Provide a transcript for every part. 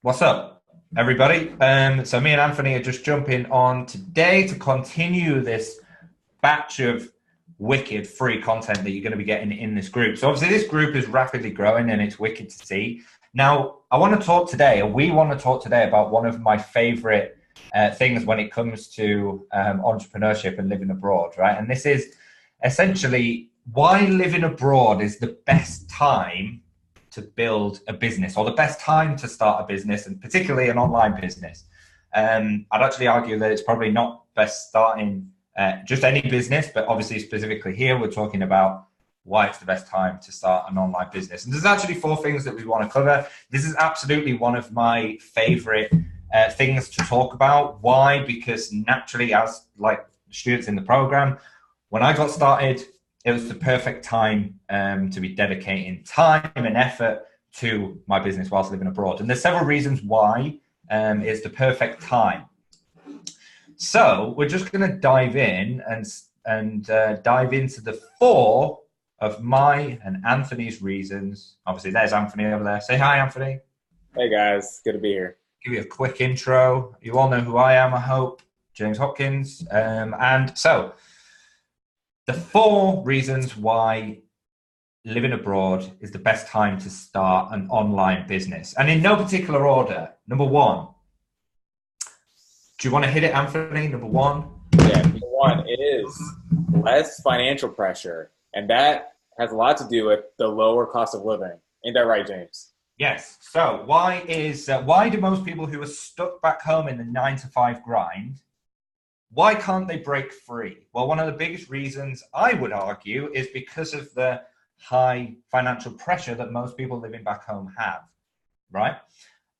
What's up, everybody? So me and Anthony are just jumping on today to continue this batch of wicked free content that you're going to be getting in this group. So obviously this group is rapidly growing and it's wicked to see. Now, I want to talk today, or we want to talk today about one of my favorite things when it comes to entrepreneurship and living abroad, right? And this is essentially why living abroad is the best time to build a business, or the best time to start a business, and particularly an online business. I'd actually argue that it's probably not best starting just any business, but obviously specifically here, we're talking about why it's the best time to start an online business. And there's actually four things that we want to cover. This is absolutely one of my favorite things to talk about. Why? Because naturally, as like students in the program, when I got started, it was the perfect time to be dedicating time and effort to my business whilst living abroad. And there's several reasons why it's the perfect time. So we're just going to dive in and dive into the four of my and Anthony's reasons. Obviously, there's Anthony over there. Say hi, Anthony. Hey guys, good to be here. Give you a quick intro. You all know who I am, I hope. James Hopkins. And so the four reasons why living abroad is the best time to start an online business. And in no particular order. Number one. Do you want to hit it, Anthony? Number one? Yeah, number one is less financial pressure. And that has a lot to do with the lower cost of living. Ain't that right, James? Yes. So why do most people who are stuck back home in the 9-to-5 grind, why can't they break free? Well, one of the biggest reasons I would argue is because of the high financial pressure that most people living back home have, right?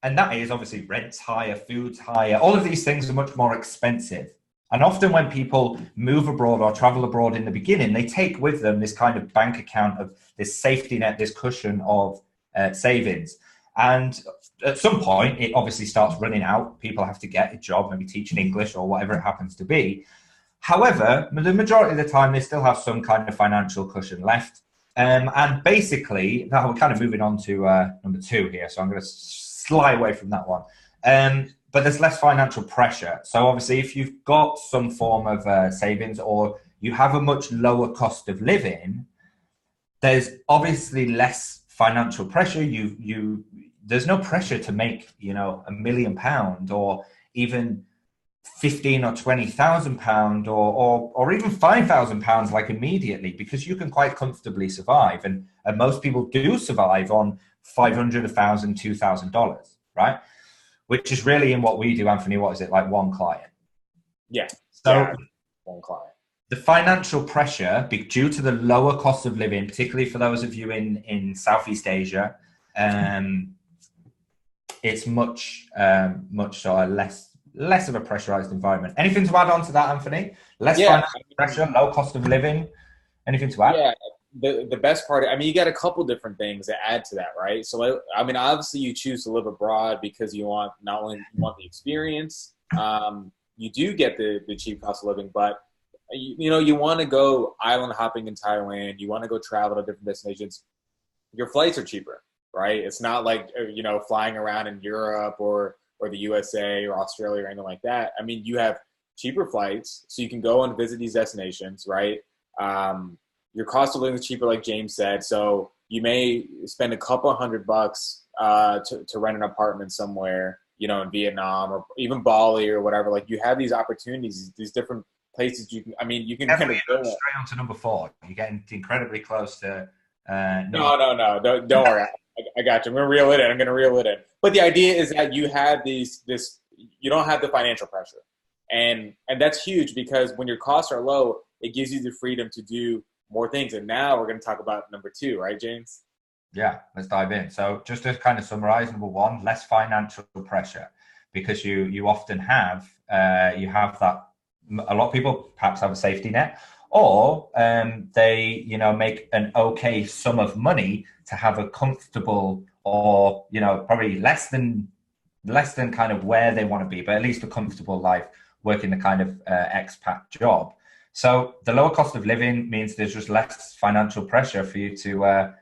And that is obviously rent's higher, food's higher. All of these things are much more expensive. And often when people move abroad or travel abroad in the beginning, they take with them this kind of bank account of this safety net, this cushion of savings. And at some point, it obviously starts running out. People have to get a job, maybe teaching English or whatever it happens to be. However, the majority of the time, they still have some kind of financial cushion left. And basically, now we're kind of moving on to number two here. So I'm going to sly away from that one. But there's less financial pressure. So obviously, if you've got some form of savings or you have a much lower cost of living, there's obviously less financial pressure. There's no pressure to make, £1 million or even 15 or 20,000 pound or even 5,000 pounds like immediately, because you can quite comfortably survive. And most people do survive on $500, $1,000, $2,000, right? Which is really in what we do, Anthony. What is it, like one client? Yeah. So yeah, one client. The financial pressure, due to the lower cost of living, particularly for those of you in Southeast Asia, it's much sort of less of a pressurized environment. Anything to add on to that, Anthony? Less financial pressure, low cost of living. Anything to add? Yeah. The best part, you got a couple different things that add to that, right? So, obviously you choose to live abroad because you want not only the experience, you do get the cheap cost of living, but you want to go island hopping in Thailand, you want to go travel to different destinations. Your flights are cheaper, right? It's not like, flying around in Europe or the USA or Australia or anything like that. You have cheaper flights, so you can go and visit these destinations, right? Your cost of living is cheaper, like James said. So you may spend a couple $100 to rent an apartment somewhere, in Vietnam or even Bali or whatever. Like, you have these opportunities, these different places you can. You can definitely go straight on to number four. You're getting incredibly close to. No. Don't worry. I got you. I'm gonna reel it in. But the idea is that you have this. You don't have the financial pressure, and that's huge, because when your costs are low, it gives you the freedom to do more things. And now we're going to talk about number two, right, James? Yeah, let's dive in. So just to kind of summarize, number one, less financial pressure, because you often have that. A lot of people perhaps have a safety net, or they make an okay sum of money to have a comfortable, or probably less than kind of where they want to be, but at least a comfortable life working the kind of expat job. So the lower cost of living means there's just less financial pressure for you to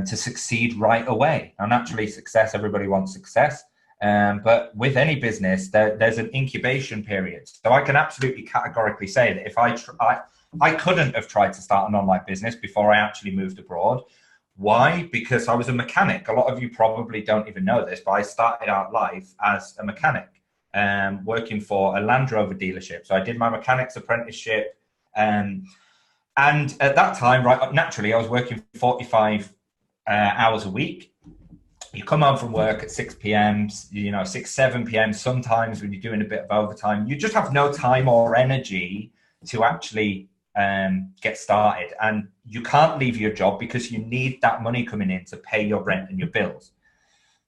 succeed right away. Now, naturally, everybody wants success. But with any business, there's an incubation period. So I can absolutely categorically say that if I couldn't have tried to start an online business before I actually moved abroad. Why? Because I was a mechanic. A lot of you probably don't even know this, but I started out life as a mechanic, working for a Land Rover dealership. So I did my mechanic's apprenticeship. And at that time, right, naturally, I was working 45 hours a week. You come home from work at 6 p.m., 6, 7 p.m. Sometimes when you're doing a bit of overtime, you just have no time or energy to actually get started. And you can't leave your job because you need that money coming in to pay your rent and your bills.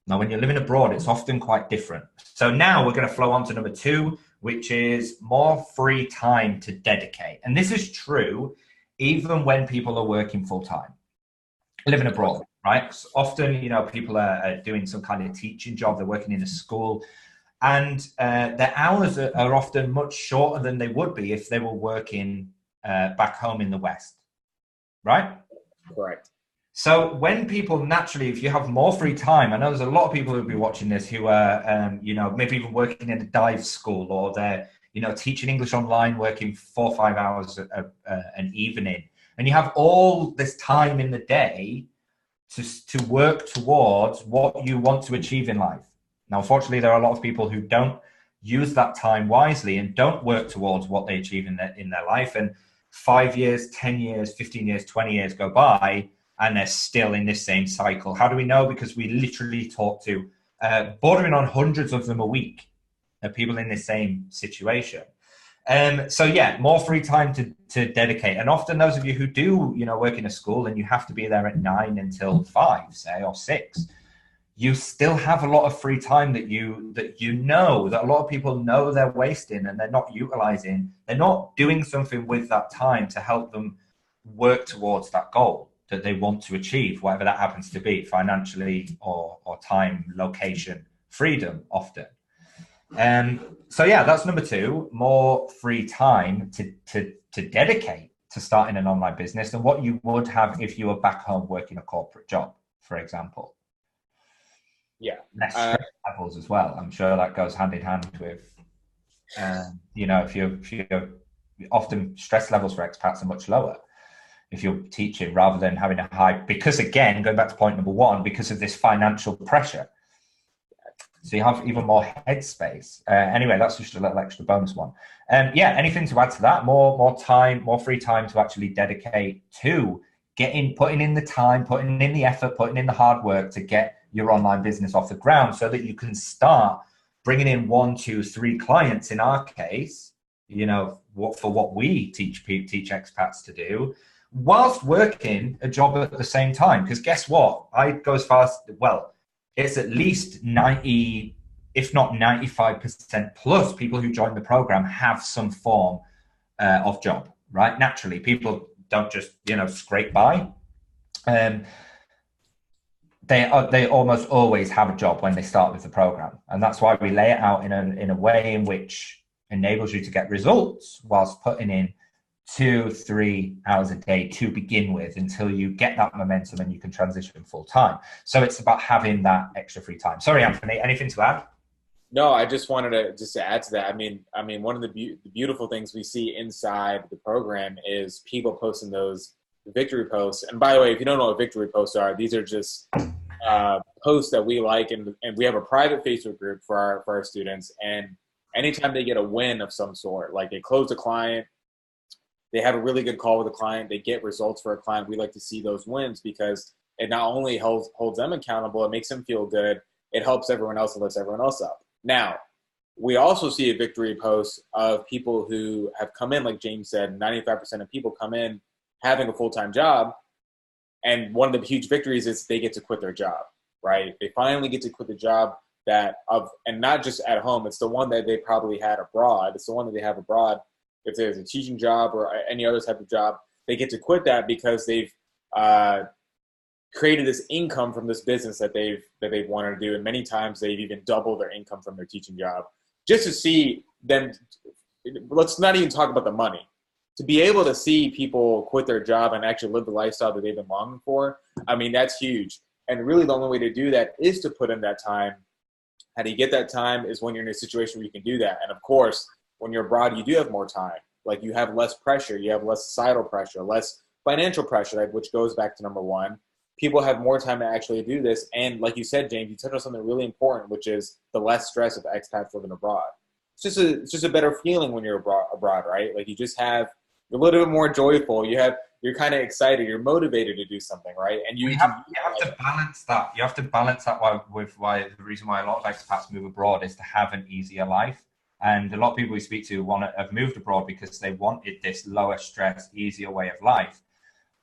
Now, when you're living abroad, it's often quite different. So now we're going to flow on to number 2, which is more free time to dedicate. And this is true even when people are working full time, living abroad, right? So often, people are doing some kind of teaching job. They're working in a school, and their hours are often much shorter than they would be if they were working back home in the West, right? Correct. So when people naturally, if you have more free time, I know there's a lot of people who'll be watching this who are, maybe even working in a dive school, or they're, teaching English online, working 4 or 5 hours an evening. And you have all this time in the day to work towards what you want to achieve in life. Now, unfortunately, there are a lot of people who don't use that time wisely and don't work towards what they achieve in their life. And 5 years, 10 years, 15 years, 20 years go by, and they're still in this same cycle. How do we know? Because we literally talk to bordering on hundreds of them a week, people in the same situation. So yeah, more free time to dedicate. And often those of you who do, work in a school and you have to be there at 9 until 5, say, or 6, you still have a lot of free time that a lot of people know they're wasting and they're not utilizing. They're not doing something with that time to help them work towards that goal that they want to achieve, whatever that happens to be, financially or time, location, freedom often. So yeah, that's number 2, more free time to dedicate to starting an online business than what you would have if you were back home working a corporate job, for example. Yeah. Less stress levels as well. I'm sure that goes hand in hand with, if you're often stress levels for expats are much lower if you're teaching rather than having a high, because again, going back to point number 1, because of this financial pressure. So you have even more headspace. Anyway, that's just a little extra bonus one. Anything to add to that? More time, more free time to actually dedicate to putting in the time, putting in the effort, putting in the hard work to get your online business off the ground so that you can start bringing in 1, 2, 3 clients in our case, for what we teach expats to do, whilst working a job at the same time. Because guess what? I go as far as, it's at least 90, if not 95% plus people who join the program have some form of job, right? Naturally, people don't just, scrape by. They almost always have a job when they start with the program. And that's why we lay it out in a way in which enables you to get results whilst putting in 2-3 hours a day to begin with until you get that momentum and you can transition full time. So it's about having that extra free time. Sorry, Anthony, anything to add? No, I just wanted to add to that. I mean, one of the beautiful things we see inside the program is people posting those victory posts. And by the way, if you don't know what victory posts are, these are just posts that we like, and we have a private Facebook group for our students. And anytime they get a win of some sort, like they close a client, they have a really good call with a client, they get results for a client, we like to see those wins because it not only holds them accountable, it makes them feel good, it helps everyone else and lifts everyone else up. Now, we also see a victory post of people who have come in, like James said, 95% of people come in having a full-time job, and one of the huge victories is they get to quit their job, right? They finally get to quit the job and not just at home, it's the one that they probably had abroad, it's the one that they have abroad. If there's a teaching job or any other type of job, they get to quit that because they've created this income from this business that they've wanted to do. And many times they've even doubled their income from their teaching job. Just to see them, let's not even talk about the money. To be able to see people quit their job and actually live the lifestyle that they've been longing for, I mean, that's huge. And really the only way to do that is to put in that time How do you get that time is when you're in a situation where you can do that. And of course, when you're abroad, you do have more time. Like you have less pressure, you have less societal pressure, less financial pressure, which goes back to number one. People have more time to actually do this. And like you said, James, you touched on something really important, which is the less stress of expats living abroad. It's just a better feeling when you're abroad, right? Like you're a little bit more joyful. You're kind of excited. You're motivated to do something, right? And You have to balance that. You have to balance that with why the reason why a lot of expats move abroad is to have an easier life. And a lot of people we speak to have moved abroad because they wanted this lower stress, easier way of life.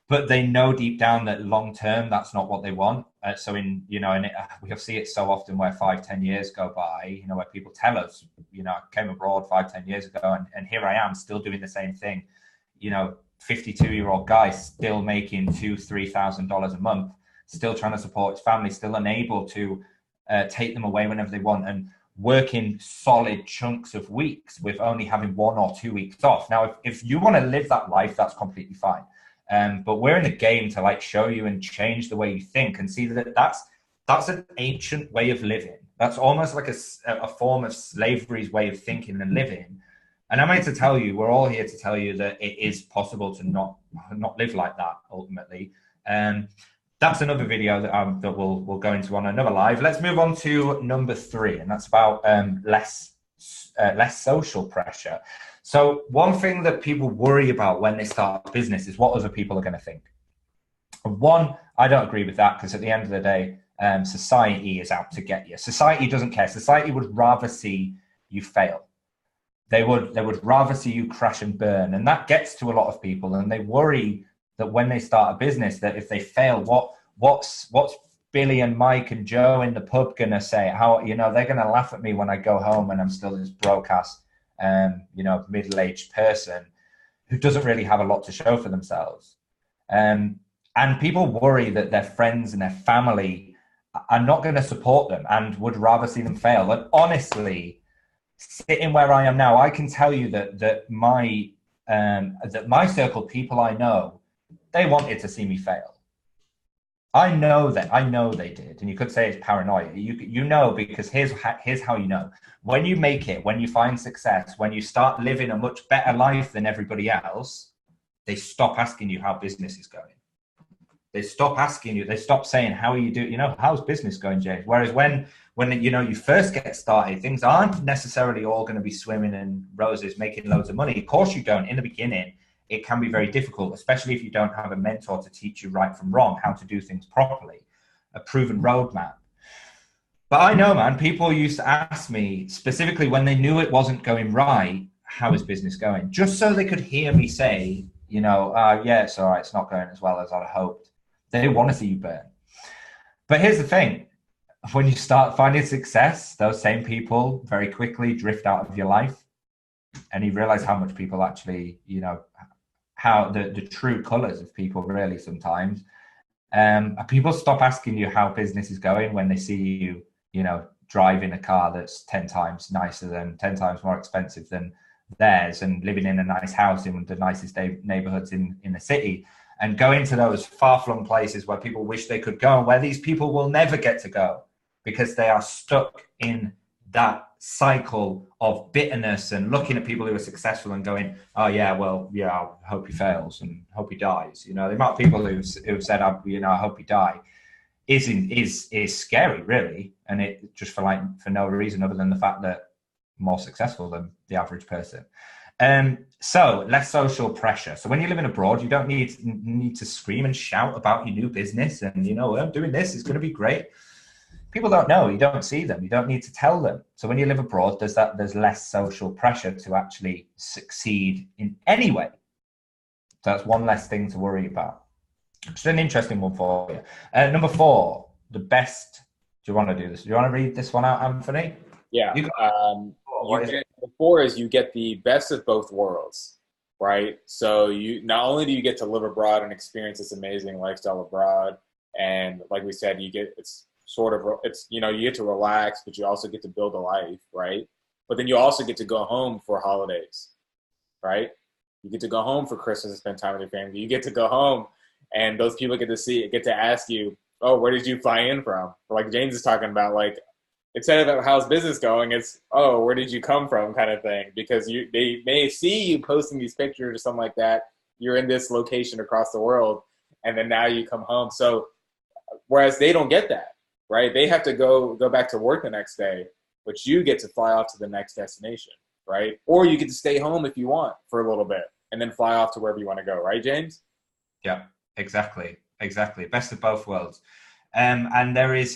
But they know deep down that long term, that's not what they want. We have see it so often where 5-10 years go by, where people tell us, I came abroad 5-10 years ago and here I am still doing the same thing. 52-year-old guy still making $2,000-3,000 a month, still trying to support his family, still unable to take them away whenever they want, and working solid chunks of weeks with only having 1 or 2 weeks off. Now, if you want to live that life, that's completely fine. But we're in the game to show you and change the way you think and see that that's an ancient way of living. That's almost like a form of slavery's way of thinking and living. And I'm here to tell you, we're all here to tell you that it is possible to not live like that ultimately. That's another video that we'll go into on another live. Let's move on to number 3, and that's about less social pressure. So one thing that people worry about when they start a business is what other people are going to think. One, I don't agree with that, because at the end of the day, society is out to get you. Society doesn't care. Society would rather see you fail. They would rather see you crash and burn. And that gets to a lot of people, and they worry that when they start a business, that if they fail, what's Billy and Mike and Joe in the pub gonna say? How, they're gonna laugh at me when I go home and I'm still this broke ass middle-aged person who doesn't really have a lot to show for themselves. And people worry that their friends and their family are not going to support them and would rather see them fail. And honestly, sitting where I am now, I can tell you that my circle, people I know, they wanted to see me fail. I know they did, and you could say it's paranoia. Because here's how you know. When you make it, when you find success, when you start living a much better life than everybody else, they stop asking you how business is going. They stop asking you. They stop saying, "How are you doing? How's business going, James?" Whereas when you first get started, things aren't necessarily all going to be swimming in roses, making loads of money. Of course, you don't. In the beginning, it can be very difficult, especially if you don't have a mentor to teach you right from wrong, how to do things properly, a proven roadmap. But I know, man, people used to ask me specifically when they knew it wasn't going right, how is business going? Just so they could hear me say, yeah, it's all right. It's not going as well as I'd hoped. They want to see you burn. But here's the thing. When you start finding success, those same people very quickly drift out of your life. And you realize how much people actually, how the true colors of people really sometimes. People stop asking you how business is going when they see you, driving a car that's 10 times nicer than 10 times more expensive than theirs, and living in a nice house in the nicest neighborhoods in the city, and going to those far-flung places where people wish they could go and where these people will never get to go because they are stuck in that cycle of bitterness and looking at people who are successful and going, oh yeah, well, yeah, I hope he fails and hope he dies. The amount of people who've said, I hope he die is scary, really. And it just for no reason other than the fact that more successful than the average person. So less social pressure. So when you're living abroad, you don't need to scream and shout about your new business and, I'm doing this, it's going to be great. People don't know, you don't see them, you don't need to tell them. So when you live abroad, there's less social pressure to actually succeed in any way. So that's one less thing to worry about. It's an interesting one for you. Number 4, the best. Do you want to do this? Do you want to read this one out, Anthony? Yeah. Before is you get the best of both worlds, right? So you not only do you get to live abroad and experience this amazing lifestyle abroad, and like we said, you get you get to relax, but you also get to build a life, right? But then you also get to go home for holidays, right? You get to go home for Christmas and spend time with your family. You get to go home, and those people get to ask you, oh, where did you fly in from? Like James is talking about, like, instead of how's business going, it's, oh, where did you come from kind of thing. Because they may see you posting these pictures or something like that. You're in this location across the world, and then now you come home. So whereas they don't get that, right? They have to go back to work the next day, but you get to fly off to the next destination, right? Or you get to stay home if you want for a little bit and then fly off to wherever you want to go, right, James? Yeah, exactly. Exactly. Best of both worlds. And there's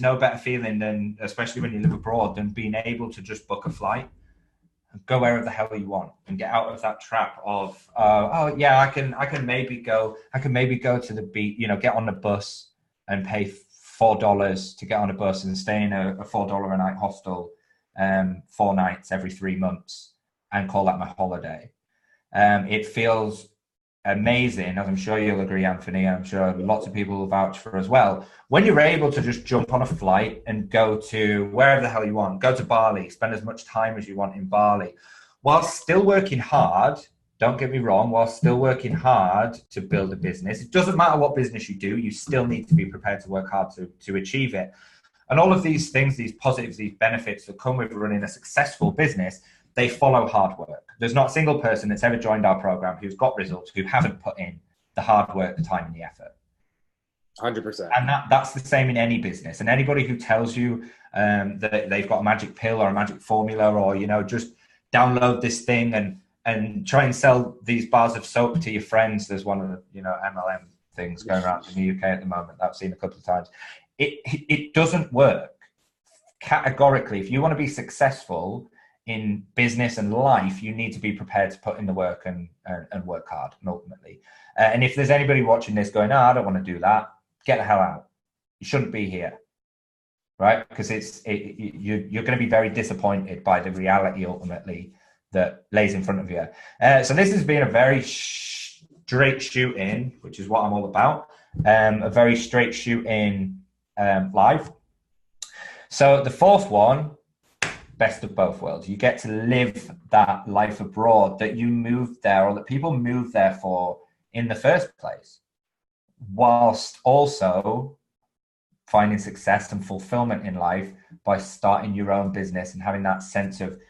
no better feeling than, especially when you live abroad, than being able to just book a flight and go wherever the hell you want and get out of that trap of oh yeah, I can maybe go to the beach, get on the bus and pay $4 to get on a bus and stay in a $4 a night hostel 4 nights every 3 months and call that my holiday. It feels amazing, as I'm sure you'll agree, Anthony. I'm sure lots of people will vouch for as well. When you're able to just jump on a flight and go to wherever the hell you want, go to Bali, spend as much time as you want in Bali, while still working hard. Don't get me wrong, while still working hard to build a business. It doesn't matter what business you do, you still need to be prepared to work hard to achieve it. And all of these things, these positives, these benefits that come with running a successful business, they follow hard work. There's not a single person that's ever joined our program who's got results who haven't put in the hard work, the time, and the effort. 100%. And that's the same in any business. And anybody who tells you that they've got a magic pill or a magic formula, or just download this thing and try and sell these bars of soap to your friends. There's one of the MLM things going around in the UK at the moment that I've seen a couple of times. It doesn't work. Categorically, if you want to be successful in business and life, you need to be prepared to put in the work and work hard, and ultimately. And if there's anybody watching this going, I don't want to do that, get the hell out. You shouldn't be here, right? Because you're going to be very disappointed by the reality ultimately that lays in front of you. So this has been a very straight shoot-in, which is what I'm all about. A very straight shoot-in live. So the fourth one, best of both worlds. You get to live that life abroad that you moved there, or that people moved there for in the first place, whilst also finding success and fulfillment in life by starting your own business and having that sense of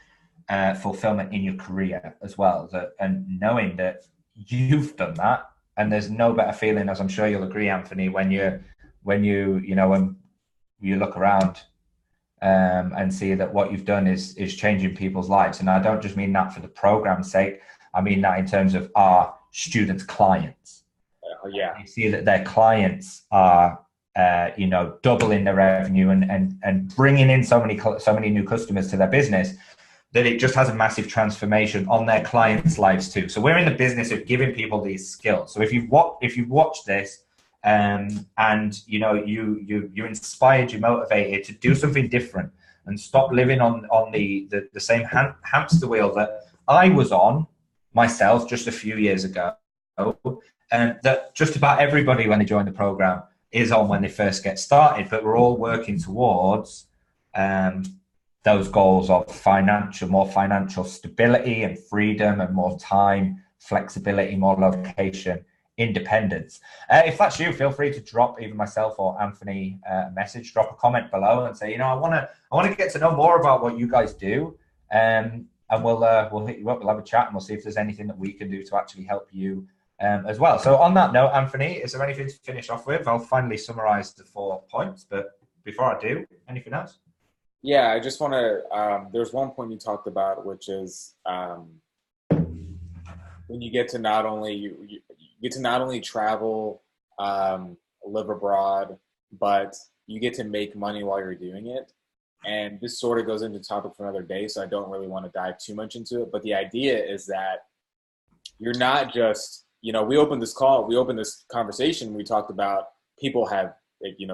fulfillment in your career as well. And knowing that you've done that, and there's no better feeling, as I'm sure you'll agree, Anthony, when you look around and see that what you've done is changing people's lives. And I don't just mean that for the program's sake. I mean that in terms of our students' clients. Yeah. You see that their clients are, doubling their revenue and bringing in so many new customers to their business, that it just has a massive transformation on their clients' lives too. So we're in the business of giving people these skills. So if you've watched this, and you're inspired, you're motivated to do something different and stop living on the same hamster wheel that I was on myself just a few years ago, and that just about everybody when they join the program is on when they first get started. But we're all working towards those goals of more financial stability and freedom, and more time, flexibility, more location, independence. If that's you, feel free to drop either myself or Anthony a message, drop a comment below and say, I want to get to know more about what you guys do. And we'll hit you up, we'll have a chat, and we'll see if there's anything that we can do to actually help you as well. So on that note, Anthony, is there anything to finish off with? I'll finally summarize the 4 points, but before I do, anything else? Yeah, I just want to, there's one point you talked about, which is when you get to not only travel, live abroad, but you get to make money while you're doing it. And this sort of goes into topic for another day, so I don't really want to dive too much into it. But the idea is that you're not just, we opened this conversation, we talked about people have,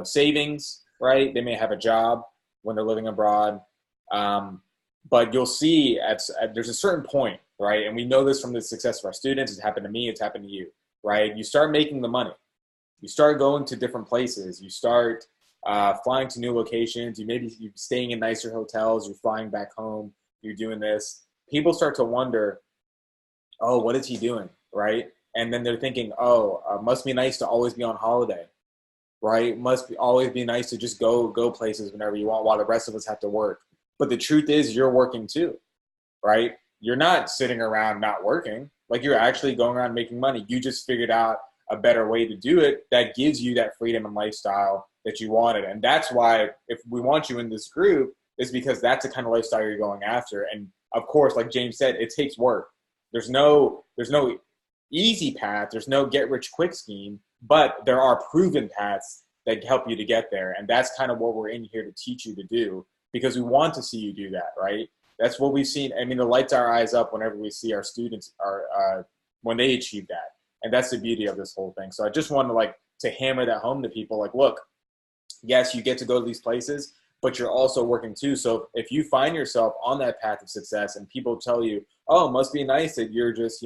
savings, right? They may have a job when they're living abroad. But you'll see there's a certain point, right? And we know this from the success of our students. It's happened to me. It's happened to you, right? You start making the money. You start going to different places. You start flying to new locations. You're staying in nicer hotels. You're flying back home. You're doing this. People start to wonder, oh, what is he doing, right? And then they're thinking, must be nice to always be on holiday. right? Must be always be nice to just go places whenever you want while the rest of us have to work. But the truth is you're working too, right? You're not sitting around not working. Like you're actually going around making money. You just figured out a better way to do it that gives you that freedom and lifestyle that you wanted. And that's why if we want you in this group, is because that's the kind of lifestyle you're going after. And of course, like James said, it takes work. There's no easy path. There's no get rich quick scheme, but there are proven paths that help you to get there. And that's kind of what we're in here to teach you to do, because we want to see you do that, right? That's what we've seen. I mean, it lights our eyes up whenever we see our students when they achieve that. And that's the beauty of this whole thing. So I just want to hammer that home to people. Like, look, yes, you get to go to these places, but you're also working too. So if you find yourself on that path of success and people tell you, oh, it must be nice that you're just,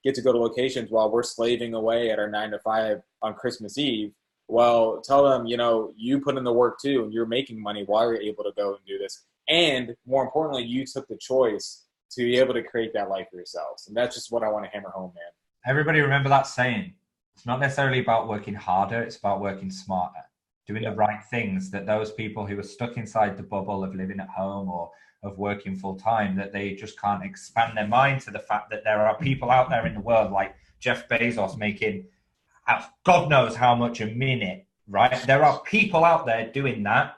get to go to locations while we're slaving away at our 9 to 5 on Christmas Eve. Well, tell them, you put in the work too, and you're making money while you're able to go and do this. And more importantly, you took the choice to be able to create that life for yourselves. And that's just what I want to hammer home, man. Everybody remember that saying. It's not necessarily about working harder. It's about working smarter, doing the right things, that those people who are stuck inside the bubble of living at home or of working full time, that they just can't expand their mind to the fact that there are people out there in the world like Jeff Bezos making God knows how much a minute, right? There are people out there doing that.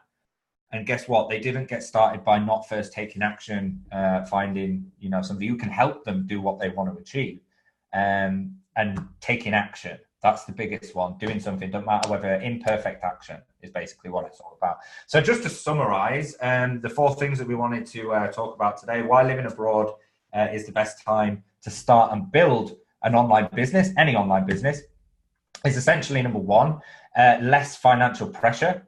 And guess what? They didn't get started by not first taking action, finding, somebody who can help them do what they want to achieve, and taking action. That's the biggest one. Doing something, doesn't matter whether imperfect action, is basically what it's all about. So just to summarize, the 4 things that we wanted to talk about today: why living abroad is the best time to start and build an online business, any online business, is essentially number 1, less financial pressure.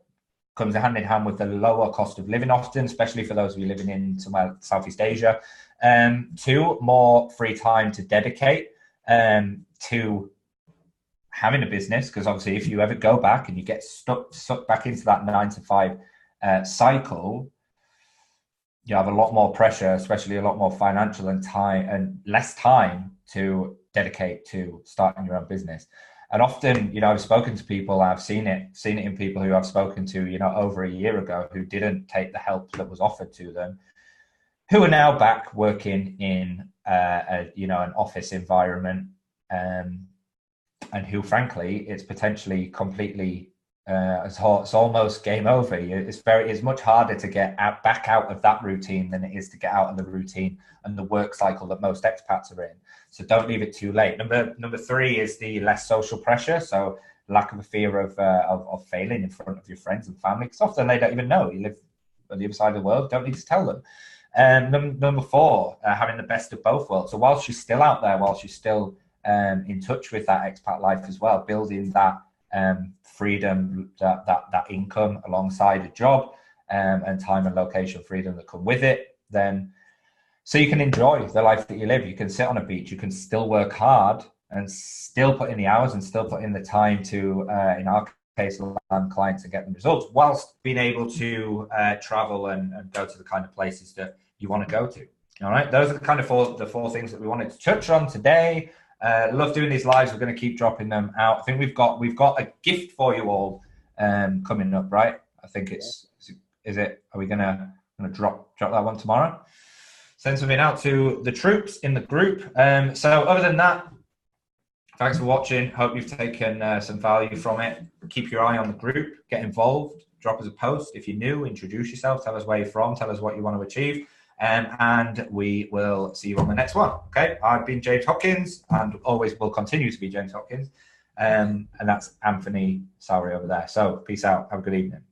Comes hand in hand with the lower cost of living often, especially for those of you living in somewhere Southeast Asia. 2, more free time to dedicate to having a business, because obviously if you ever go back and you get sucked back into that 9 to 5 cycle, you have a lot more pressure, especially a lot more financial and time, and less time to dedicate to starting your own business. And often, I've spoken to people, I've seen it in people who I've spoken to, over a year ago, who didn't take the help that was offered to them, who are now back working in, an office environment, and who, frankly, it's potentially completely, it's almost game over. It's much harder to get back out of that routine than it is to get out of the routine and the work cycle that most expats are in. So don't leave it too late. Number 3 is the less social pressure. So lack of a fear of failing in front of your friends and family, because often they don't even know you live on the other side of the world. Don't need to tell them. And number 4, having the best of both worlds. So whilst you're still out there, whilst you're still in touch with that expat life as well, building that freedom, that income alongside a job, and time and location freedom that come with it, then so you can enjoy the life that you live. You can sit on a beach, you can still work hard and still put in the hours and still put in the time to, in our case, land clients and get them results, whilst being able to travel and go to the kind of places that you want to go to. All right, those are the kind of the four things that we wanted to touch on today. Love doing these lives. We're going to keep dropping them out. I think we've got a gift for you all coming up, right? I think is it? Are we gonna drop that one tomorrow? Send something out to the troops in the group. So other than that, thanks for watching. Hope you've taken some value from it. Keep your eye on the group. Get involved. Drop us a post if you're new. Introduce yourself. Tell us where you're from. Tell us what you want to achieve. And we will see you on the next one. Okay, I've been James Hopkins, and always will continue to be James Hopkins. And that's Anthony Sowry over there. So peace out. Have a good evening.